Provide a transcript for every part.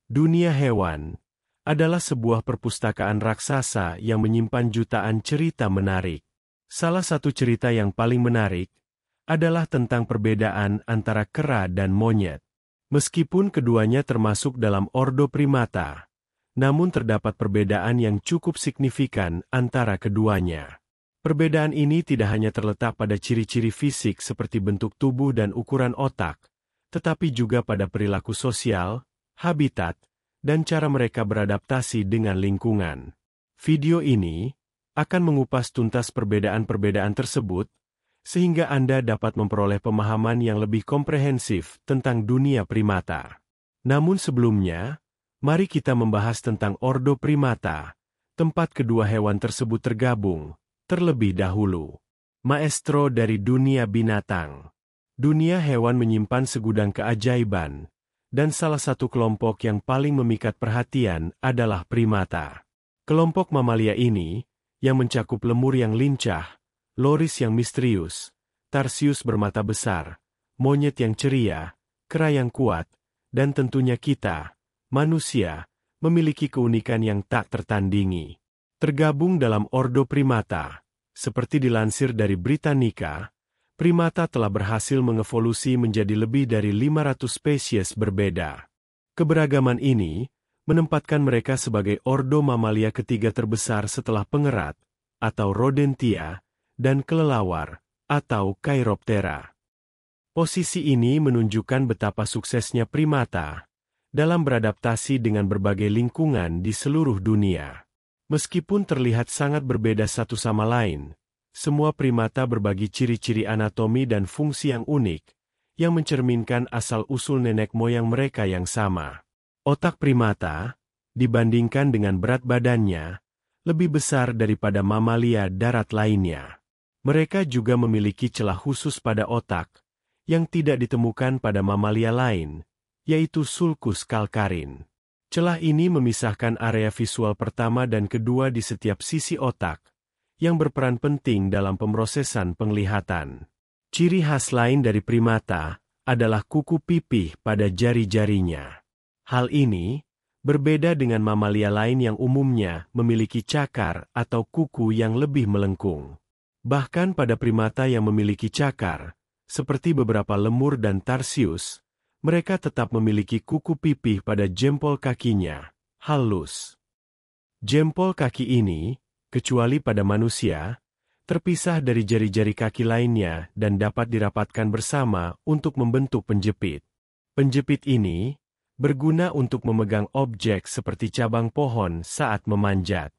Dunia hewan adalah sebuah perpustakaan raksasa yang menyimpan jutaan cerita menarik. Salah satu cerita yang paling menarik adalah tentang perbedaan antara kera dan monyet. Meskipun keduanya termasuk dalam ordo primata, namun terdapat perbedaan yang cukup signifikan antara keduanya. Perbedaan ini tidak hanya terletak pada ciri-ciri fisik seperti bentuk tubuh dan ukuran otak, tetapi juga pada perilaku sosial, habitat, dan cara mereka beradaptasi dengan lingkungan. Video ini akan mengupas tuntas perbedaan-perbedaan tersebut, sehingga Anda dapat memperoleh pemahaman yang lebih komprehensif tentang dunia primata. Namun sebelumnya, mari kita membahas tentang ordo primata, tempat kedua hewan tersebut tergabung, terlebih dahulu. Maestro dari dunia binatang. Dunia hewan menyimpan segudang keajaiban, dan salah satu kelompok yang paling memikat perhatian adalah primata. Kelompok mamalia ini, yang mencakup lemur yang lincah, loris yang misterius, tarsius bermata besar, monyet yang ceria, kera yang kuat, dan tentunya kita, manusia, memiliki keunikan yang tak tertandingi. Tergabung dalam ordo primata, seperti dilansir dari Britannica, primata telah berhasil mengevolusi menjadi lebih dari 500 spesies berbeda. Keberagaman ini menempatkan mereka sebagai ordo mamalia ketiga terbesar setelah pengerat, atau rodentia, dan kelelawar, atau Chiroptera. Posisi ini menunjukkan betapa suksesnya primata dalam beradaptasi dengan berbagai lingkungan di seluruh dunia. Meskipun terlihat sangat berbeda satu sama lain, semua primata berbagi ciri-ciri anatomi dan fungsi yang unik, yang mencerminkan asal-usul nenek moyang mereka yang sama. Otak primata, dibandingkan dengan berat badannya, lebih besar daripada mamalia darat lainnya. Mereka juga memiliki celah khusus pada otak, yang tidak ditemukan pada mamalia lain, yaitu sulcus calcarin. Celah ini memisahkan area visual pertama dan kedua di setiap sisi otak, yang berperan penting dalam pemrosesan penglihatan. Ciri khas lain dari primata adalah kuku pipih pada jari-jarinya. Hal ini berbeda dengan mamalia lain yang umumnya memiliki cakar atau kuku yang lebih melengkung. Bahkan pada primata yang memiliki cakar, seperti beberapa lemur dan tarsius, mereka tetap memiliki kuku pipih pada jempol kakinya, halus. Jempol kaki ini, kecuali pada manusia, terpisah dari jari-jari kaki lainnya dan dapat dirapatkan bersama untuk membentuk penjepit. Penjepit ini berguna untuk memegang objek seperti cabang pohon saat memanjat.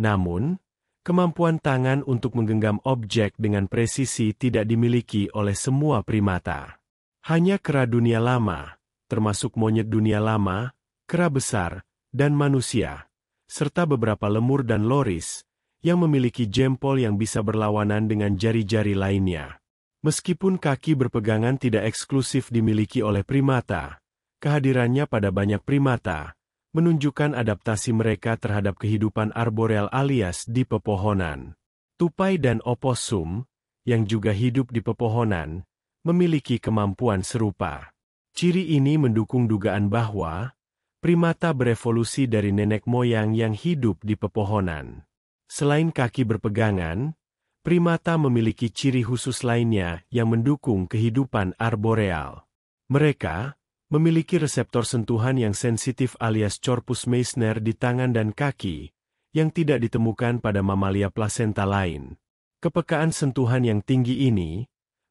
Namun, kemampuan tangan untuk menggenggam objek dengan presisi tidak dimiliki oleh semua primata. Hanya kera dunia lama, termasuk monyet dunia lama, kera besar, dan manusia, serta beberapa lemur dan loris, yang memiliki jempol yang bisa berlawanan dengan jari-jari lainnya. Meskipun kaki berpegangan tidak eksklusif dimiliki oleh primata, kehadirannya pada banyak primata menunjukkan adaptasi mereka terhadap kehidupan arboreal alias di pepohonan. Tupai dan oposum, yang juga hidup di pepohonan, memiliki kemampuan serupa. Ciri ini mendukung dugaan bahwa primata berevolusi dari nenek moyang yang hidup di pepohonan. Selain kaki berpegangan, primata memiliki ciri khusus lainnya yang mendukung kehidupan arboreal. Mereka memiliki reseptor sentuhan yang sensitif alias corpus Meissner di tangan dan kaki, yang tidak ditemukan pada mamalia plasenta lain. Kepekaan sentuhan yang tinggi ini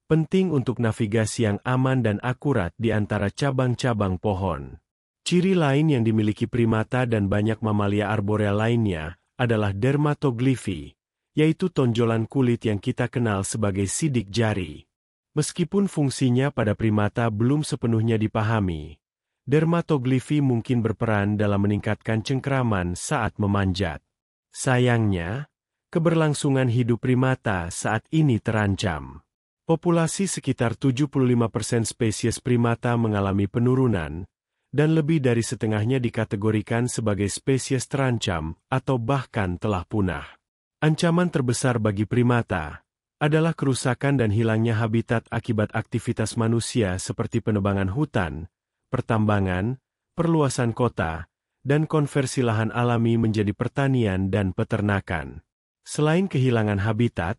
penting untuk navigasi yang aman dan akurat di antara cabang-cabang pohon. Ciri lain yang dimiliki primata dan banyak mamalia arboreal lainnya adalah dermatoglifi, yaitu tonjolan kulit yang kita kenal sebagai sidik jari. Meskipun fungsinya pada primata belum sepenuhnya dipahami, dermatoglifi mungkin berperan dalam meningkatkan cengkeraman saat memanjat. Sayangnya, keberlangsungan hidup primata saat ini terancam. Populasi sekitar 75% spesies primata mengalami penurunan, dan lebih dari setengahnya dikategorikan sebagai spesies terancam atau bahkan telah punah. Ancaman terbesar bagi primata adalah kerusakan dan hilangnya habitat akibat aktivitas manusia seperti penebangan hutan, pertambangan, perluasan kota, dan konversi lahan alami menjadi pertanian dan peternakan. Selain kehilangan habitat,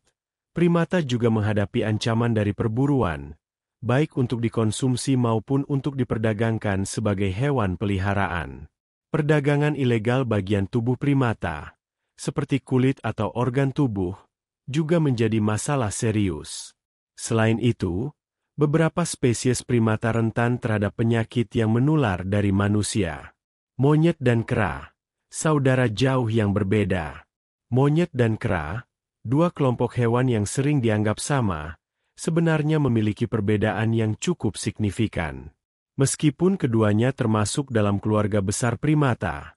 primata juga menghadapi ancaman dari perburuan, baik untuk dikonsumsi maupun untuk diperdagangkan sebagai hewan peliharaan. Perdagangan ilegal bagian tubuh primata, seperti kulit atau organ tubuh, juga menjadi masalah serius. Selain itu, beberapa spesies primata rentan terhadap penyakit yang menular dari manusia. Monyet dan kera, saudara jauh yang berbeda. Monyet dan kera, dua kelompok hewan yang sering dianggap sama, sebenarnya memiliki perbedaan yang cukup signifikan. Meskipun keduanya termasuk dalam keluarga besar primata,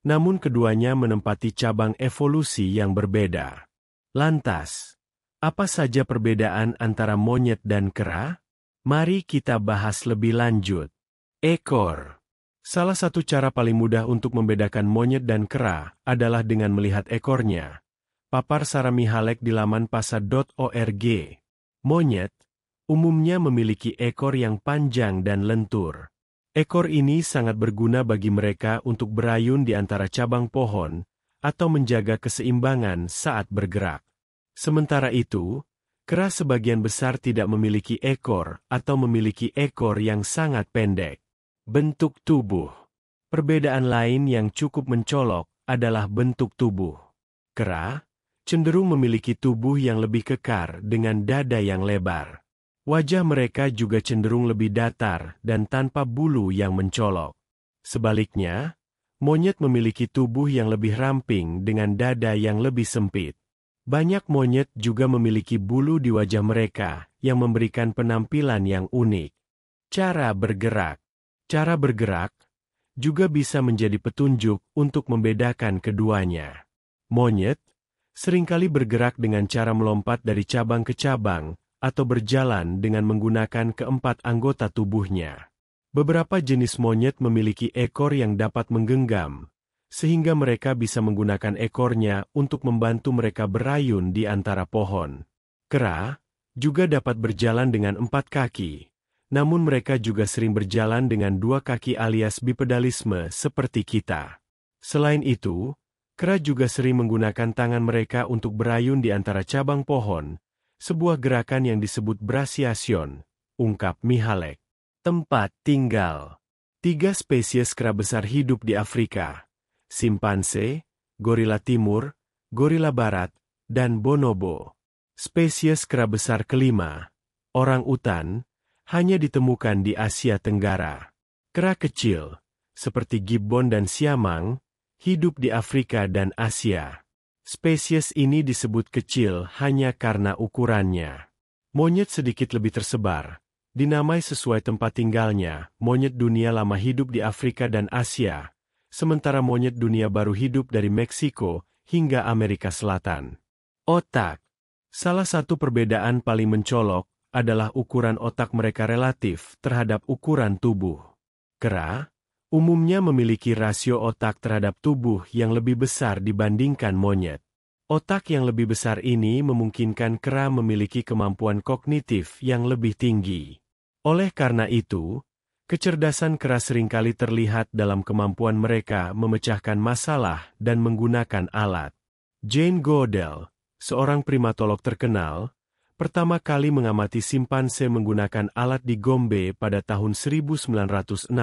namun keduanya menempati cabang evolusi yang berbeda. Lantas, apa saja perbedaan antara monyet dan kera? Mari kita bahas lebih lanjut. Ekor. Salah satu cara paling mudah untuk membedakan monyet dan kera adalah dengan melihat ekornya. Papar Sarah Mihalek di laman pasa.org. Monyet umumnya memiliki ekor yang panjang dan lentur. Ekor ini sangat berguna bagi mereka untuk berayun di antara cabang pohon atau menjaga keseimbangan saat bergerak. Sementara itu, kera sebagian besar tidak memiliki ekor atau memiliki ekor yang sangat pendek. Bentuk tubuh. Perbedaan lain yang cukup mencolok adalah bentuk tubuh. Kera cenderung memiliki tubuh yang lebih kekar dengan dada yang lebar. Wajah mereka juga cenderung lebih datar dan tanpa bulu yang mencolok. Sebaliknya, monyet memiliki tubuh yang lebih ramping dengan dada yang lebih sempit. Banyak monyet juga memiliki bulu di wajah mereka yang memberikan penampilan yang unik. Cara bergerak. Cara bergerak juga bisa menjadi petunjuk untuk membedakan keduanya. Monyet seringkali bergerak dengan cara melompat dari cabang ke cabang atau berjalan dengan menggunakan keempat anggota tubuhnya. Beberapa jenis monyet memiliki ekor yang dapat menggenggam, sehingga mereka bisa menggunakan ekornya untuk membantu mereka berayun di antara pohon. Kera juga dapat berjalan dengan 4 kaki. Namun mereka juga sering berjalan dengan 2 kaki alias bipedalisme seperti kita. Selain itu, kera juga sering menggunakan tangan mereka untuk berayun di antara cabang pohon, sebuah gerakan yang disebut brasiation, ungkap Mihalek. Tempat tinggal. 3 spesies kera besar hidup di Afrika: simpanse, gorila timur, gorila barat, dan bonobo. Spesies kera besar kelima, orang utan, hanya ditemukan di Asia Tenggara. Kera kecil, seperti gibbon dan siamang, hidup di Afrika dan Asia. Spesies ini disebut kecil hanya karena ukurannya. Monyet sedikit lebih tersebar, dinamai sesuai tempat tinggalnya. Monyet dunia lama hidup di Afrika dan Asia, sementara monyet dunia baru hidup dari Meksiko hingga Amerika Selatan. Otak. Salah satu perbedaan paling mencolok adalah ukuran otak mereka relatif terhadap ukuran tubuh. Kera umumnya memiliki rasio otak terhadap tubuh yang lebih besar dibandingkan monyet. Otak yang lebih besar ini memungkinkan kera memiliki kemampuan kognitif yang lebih tinggi. Oleh karena itu, kecerdasan kera seringkali terlihat dalam kemampuan mereka memecahkan masalah dan menggunakan alat. Jane Goodall, seorang primatolog terkenal, pertama kali mengamati simpanse menggunakan alat di Gombe pada tahun 1960.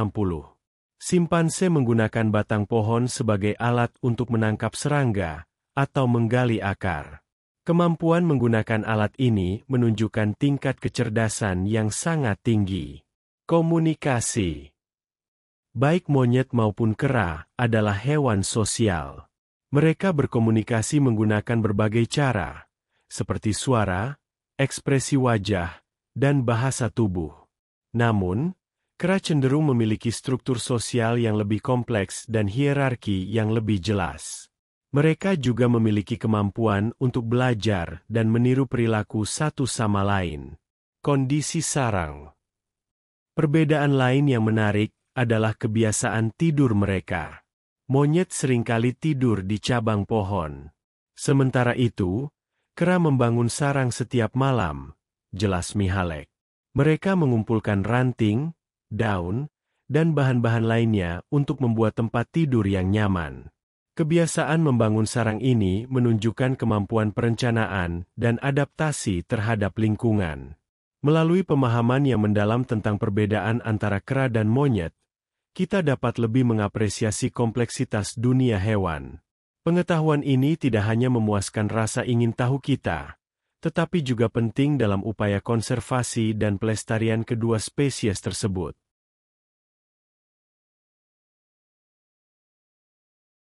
Simpanse menggunakan batang pohon sebagai alat untuk menangkap serangga atau menggali akar. Kemampuan menggunakan alat ini menunjukkan tingkat kecerdasan yang sangat tinggi. Komunikasi. Baik monyet maupun kera adalah hewan sosial. Mereka berkomunikasi menggunakan berbagai cara, seperti suara, ekspresi wajah, dan bahasa tubuh. Namun, kera cenderung memiliki struktur sosial yang lebih kompleks dan hierarki yang lebih jelas. Mereka juga memiliki kemampuan untuk belajar dan meniru perilaku satu sama lain. Kondisi sarang. Perbedaan lain yang menarik adalah kebiasaan tidur mereka. Monyet seringkali tidur di cabang pohon. Sementara itu, kera membangun sarang setiap malam, jelas Mihalek. Mereka mengumpulkan ranting, daun, dan bahan-bahan lainnya untuk membuat tempat tidur yang nyaman. Kebiasaan membangun sarang ini menunjukkan kemampuan perencanaan dan adaptasi terhadap lingkungan. Melalui pemahaman yang mendalam tentang perbedaan antara kera dan monyet, kita dapat lebih mengapresiasi kompleksitas dunia hewan. Pengetahuan ini tidak hanya memuaskan rasa ingin tahu kita, tetapi juga penting dalam upaya konservasi dan pelestarian kedua spesies tersebut.